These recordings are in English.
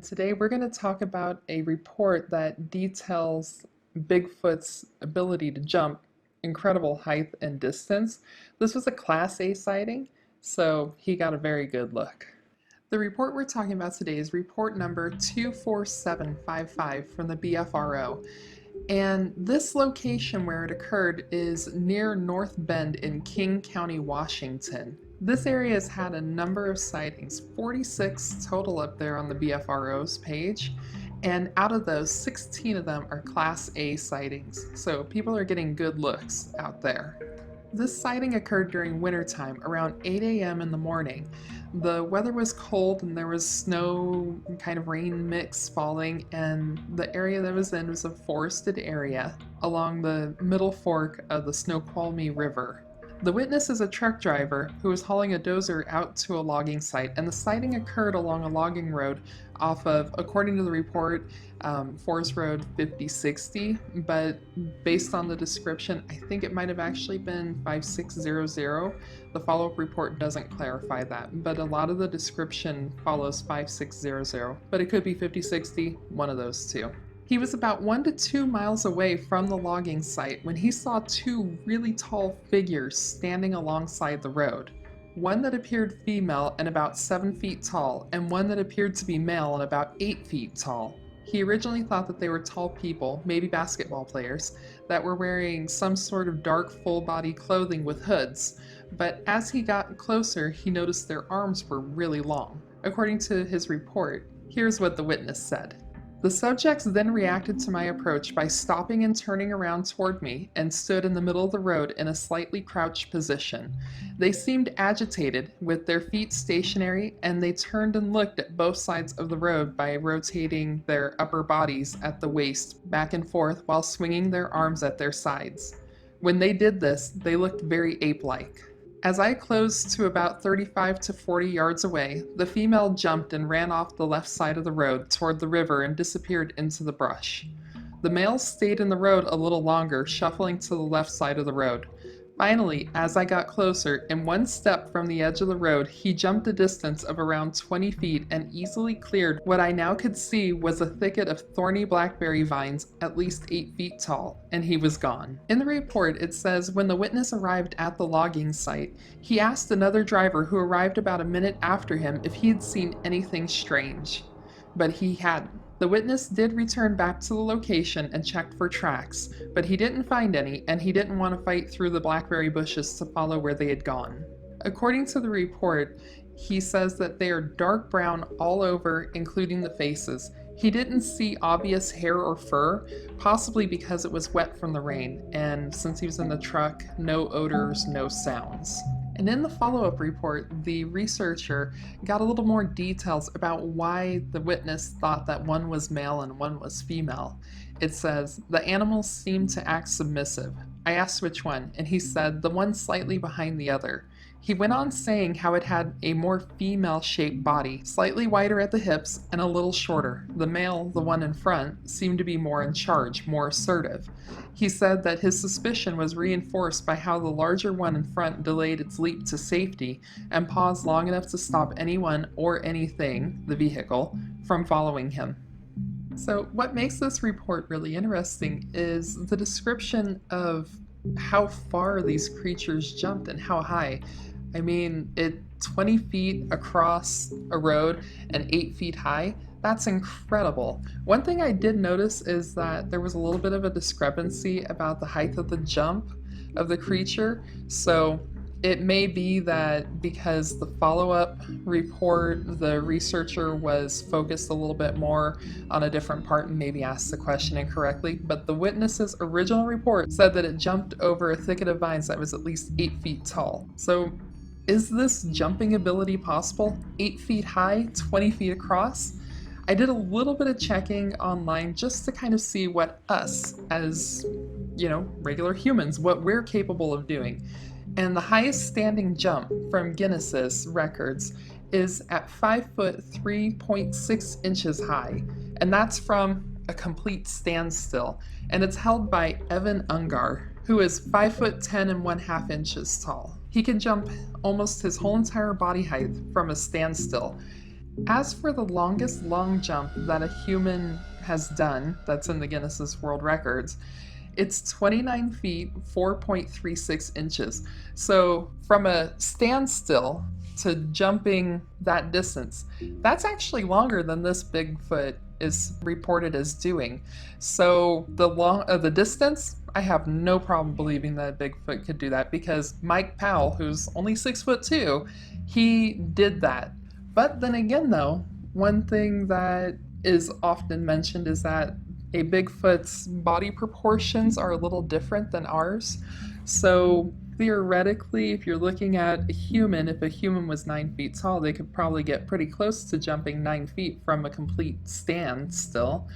And today we're going to talk about a report that details Bigfoot's ability to jump incredible height and distance. This was a Class A sighting, so he got a very good look. The report we're talking about today is report number 24755 from the BFRO. And this location where it occurred is near North Bend in King County, Washington. This area has had a number of sightings, 46 total up there on the BFRO's page, and out of those, 16 of them are Class A sightings, so people are getting good looks out there. This sighting occurred during wintertime, around 8 a.m. in the morning. The weather was cold and there was snow and kind of rain mix falling, and the area that was in was a forested area along the middle fork of the Snoqualmie River. The witness is a truck driver who was hauling a dozer out to a logging site, and the sighting occurred along a logging road off of, according to the report, Forest Road 5060, but based on the description, I think it might have actually been 5600. The follow-up report doesn't clarify that, but a lot of the description follows 5600, but it could be 5060, one of those two. He was about 1 to 2 miles away from the logging site when he saw two really tall figures standing alongside the road. One that appeared female and about 7 feet tall, and one that appeared to be male and about 8 feet tall. He originally thought that they were tall people, maybe basketball players, that were wearing some sort of dark full-body clothing with hoods, but as he got closer, he noticed their arms were really long. According to his report, here's what the witness said. The subjects then reacted to my approach by stopping and turning around toward me and stood in the middle of the road in a slightly crouched position. They seemed agitated, with their feet stationary, and they turned and looked at both sides of the road by rotating their upper bodies at the waist back and forth while swinging their arms at their sides. When they did this, they looked very ape-like. As I closed to about 35 to 40 yards away, the female jumped and ran off the left side of the road toward the river and disappeared into the brush. The male stayed in the road a little longer, shuffling to the left side of the road. Finally, as I got closer, in one step from the edge of the road, he jumped a distance of around 20 feet and easily cleared what I now could see was a thicket of thorny blackberry vines at least 8 feet tall, and he was gone. In the report, it says when the witness arrived at the logging site, he asked another driver who arrived about a minute after him if he had seen anything strange, but he hadn't. The witness did return back to the location and checked for tracks, but he didn't find any, and he didn't want to fight through the blackberry bushes to follow where they had gone. According to the report, he says that they are dark brown all over, including the faces. He didn't see obvious hair or fur, possibly because it was wet from the rain, and since he was in the truck, no odors, no sounds. And in the follow-up report, the researcher got a little more details about why the witness thought that one was male and one was female. It says, the animals seemed to act submissive. I asked which one, and he said the one slightly behind the other. He went on saying how it had a more female-shaped body, slightly wider at the hips and a little shorter. The male, the one in front, seemed to be more in charge, more assertive. He said that his suspicion was reinforced by how the larger one in front delayed its leap to safety and paused long enough to stop anyone or anything, the vehicle, from following him. So what makes this report really interesting is the description of how far these creatures jumped and how high. I mean, 20 feet across a road and 8 feet high, that's incredible. One thing I did notice is that there was a little bit of a discrepancy about the height of the jump of the creature. So it may be that because the follow-up report, the researcher was focused a little bit more on a different part and maybe asked the question incorrectly, but the witness's original report said that it jumped over a thicket of vines that was at least 8 feet tall. So is this jumping ability possible? 8 feet high, 20 feet across? I did a little bit of checking online just to kind of see what us, as, regular humans, what we're capable of doing. And the highest standing jump from Guinness's records is at 5 foot 3.6 inches high, and that's from a complete standstill. And it's held by Evan Ungar, who is 5 foot 10 and 1/2 inches tall. He can jump almost his whole entire body height from a standstill. As for the longest long jump that a human has done, that's in the Guinness World Records, it's 29 feet, 4.36 inches. So from a standstill to jumping that distance, that's actually longer than this Bigfoot is reported as doing. So the distance, I have no problem believing that Bigfoot could do that because Mike Powell, who's only 6'2", he did that. But then again, though, one thing that is often mentioned is that a Bigfoot's body proportions are a little different than ours. So theoretically, if you're looking at a human, if a human was 9 feet tall, they could probably get pretty close to jumping 9 feet from a complete standstill.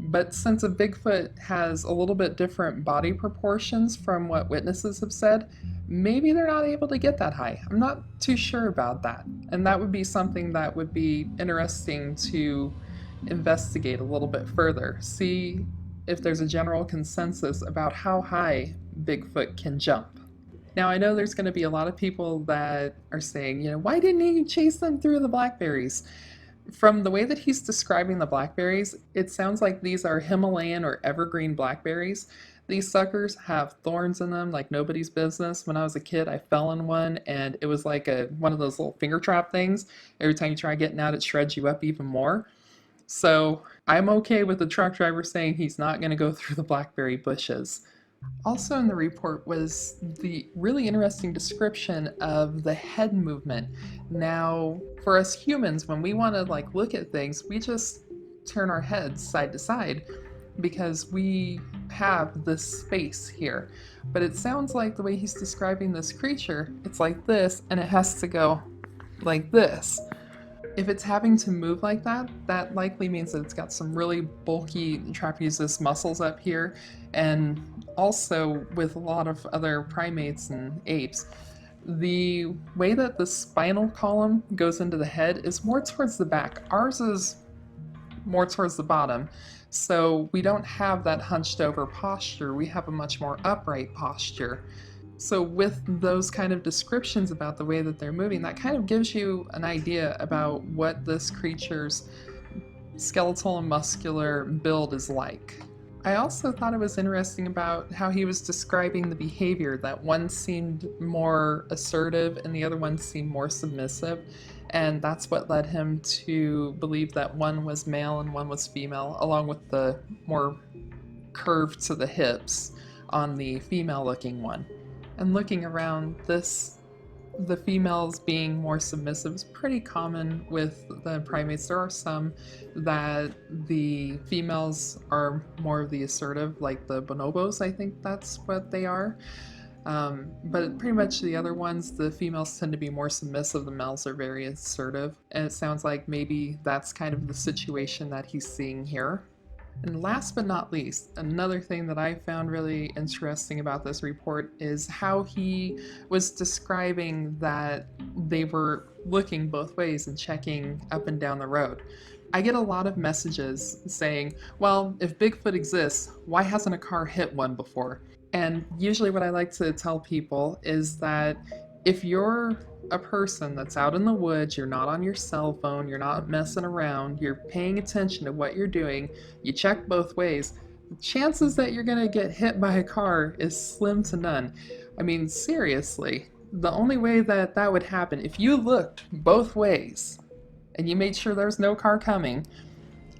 But since a Bigfoot has a little bit different body proportions from what witnesses have said, maybe they're not able to get that high. I'm not too sure about that. And that would be something that would be interesting to investigate a little bit further. See if there's a general consensus about how high Bigfoot can jump. Now, I know there's going to be a lot of people that are saying, why didn't he chase them through the blackberries? From the way that he's describing the blackberries, it sounds like these are Himalayan or evergreen blackberries. These suckers have thorns in them like nobody's business. When I was a kid, I fell in one, and it was like one of those little finger trap things. Every time you try getting out, it shreds you up even more. So I'm okay with the truck driver saying he's not going to go through the blackberry bushes. Also in the report was the really interesting description of the head movement. Now, for us humans, when we want to look at things, we just turn our heads side to side because we have this space here. But it sounds like the way he's describing this creature, it's like this, and it has to go like this. If it's having to move like that, that likely means that it's got some really bulky trapezius muscles up here, and also with a lot of other primates and apes, the way that the spinal column goes into the head is more towards the back. Ours is more towards the bottom, so we don't have that hunched over posture. We have a much more upright posture. So with those kind of descriptions about the way that they're moving, that kind of gives you an idea about what this creature's skeletal and muscular build is like. I also thought it was interesting about how he was describing the behavior, that one seemed more assertive and the other one seemed more submissive, and that's what led him to believe that one was male and one was female, along with the more curve to the hips on the female-looking one. And looking around this, the females being more submissive is pretty common with the primates. There are some that the females are more of the assertive, like the bonobos, I think that's what they are. But pretty much the other ones, the females tend to be more submissive, the males are very assertive. And it sounds like maybe that's kind of the situation that he's seeing here. And last but not least, another thing that I found really interesting about this report is how he was describing that they were looking both ways and checking up and down the road. I get a lot of messages saying, well, if Bigfoot exists, why hasn't a car hit one before? And usually what I like to tell people is that if you're a person that's out in the woods, you're not on your cell phone, you're not messing around, you're paying attention to what you're doing, you check both ways, the chances that you're going to get hit by a car is slim to none. I mean, seriously, the only way that that would happen, if you looked both ways and you made sure there's no car coming,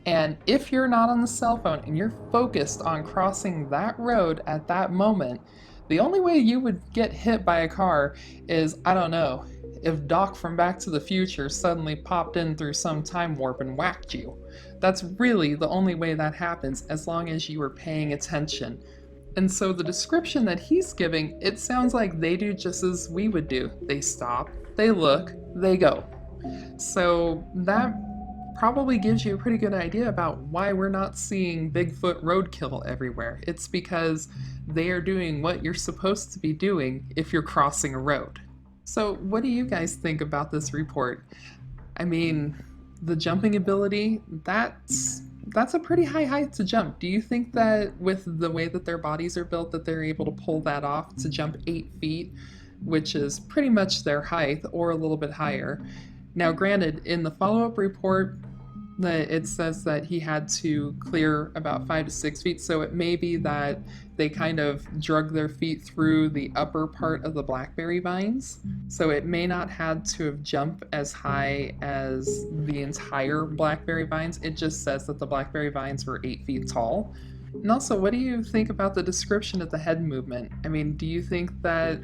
and if you're not on the cell phone and you're focused on crossing that road at that moment, the only way you would get hit by a car is, I don't know, if Doc from Back to the Future suddenly popped in through some time warp and whacked you. That's really the only way that happens, as long as you were paying attention. And so the description that he's giving, it sounds like they do just as we would do. They stop, they look, they go. So that probably gives you a pretty good idea about why we're not seeing Bigfoot roadkill everywhere. It's because they are doing what you're supposed to be doing if you're crossing a road. So what do you guys think about this report? I mean, the jumping ability, that's a pretty high height to jump. Do you think that with the way that their bodies are built that they're able to pull that off to jump 8 feet, which is pretty much their height or a little bit higher? Now, granted, in the follow-up report, it says that he had to clear about 5 to 6 feet, so it may be that they kind of drug their feet through the upper part of the blackberry vines, so it may not had to have jumped as high as the entire blackberry vines. It just says that the blackberry vines were 8 feet tall. And also, what do you think about the description of the head movement? I mean, do you think that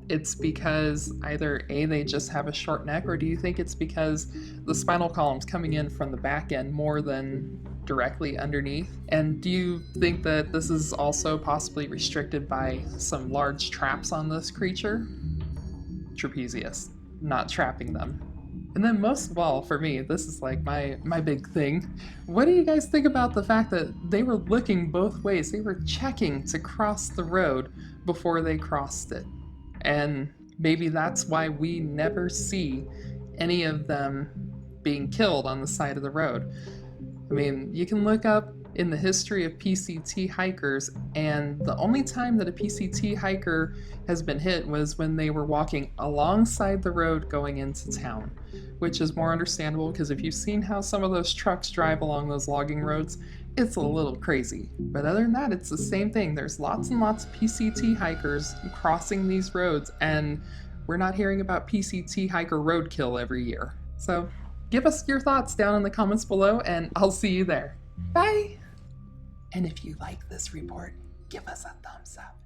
it's because either A, they just have a short neck, or do you think it's because the spinal column's coming in from the back end more than directly underneath? And do you think that this is also possibly restricted by some large traps on this creature? Trapezius, not trapping them. And then most of all, for me, this is like my big thing. What do you guys think about the fact that they were looking both ways? They were checking to cross the road before they crossed it. And maybe that's why we never see any of them being killed on the side of the road. I mean, you can look up in the history of PCT hikers, and the only time that a PCT hiker has been hit was when they were walking alongside the road going into town, which is more understandable because if you've seen how some of those trucks drive along those logging roads, it's a little crazy. But other than that, it's the same thing. There's lots and lots of PCT hikers crossing these roads, and we're not hearing about PCT hiker roadkill every year. So give us your thoughts down in the comments below, and I'll see you there. Bye! And if you like this report, give us a thumbs up.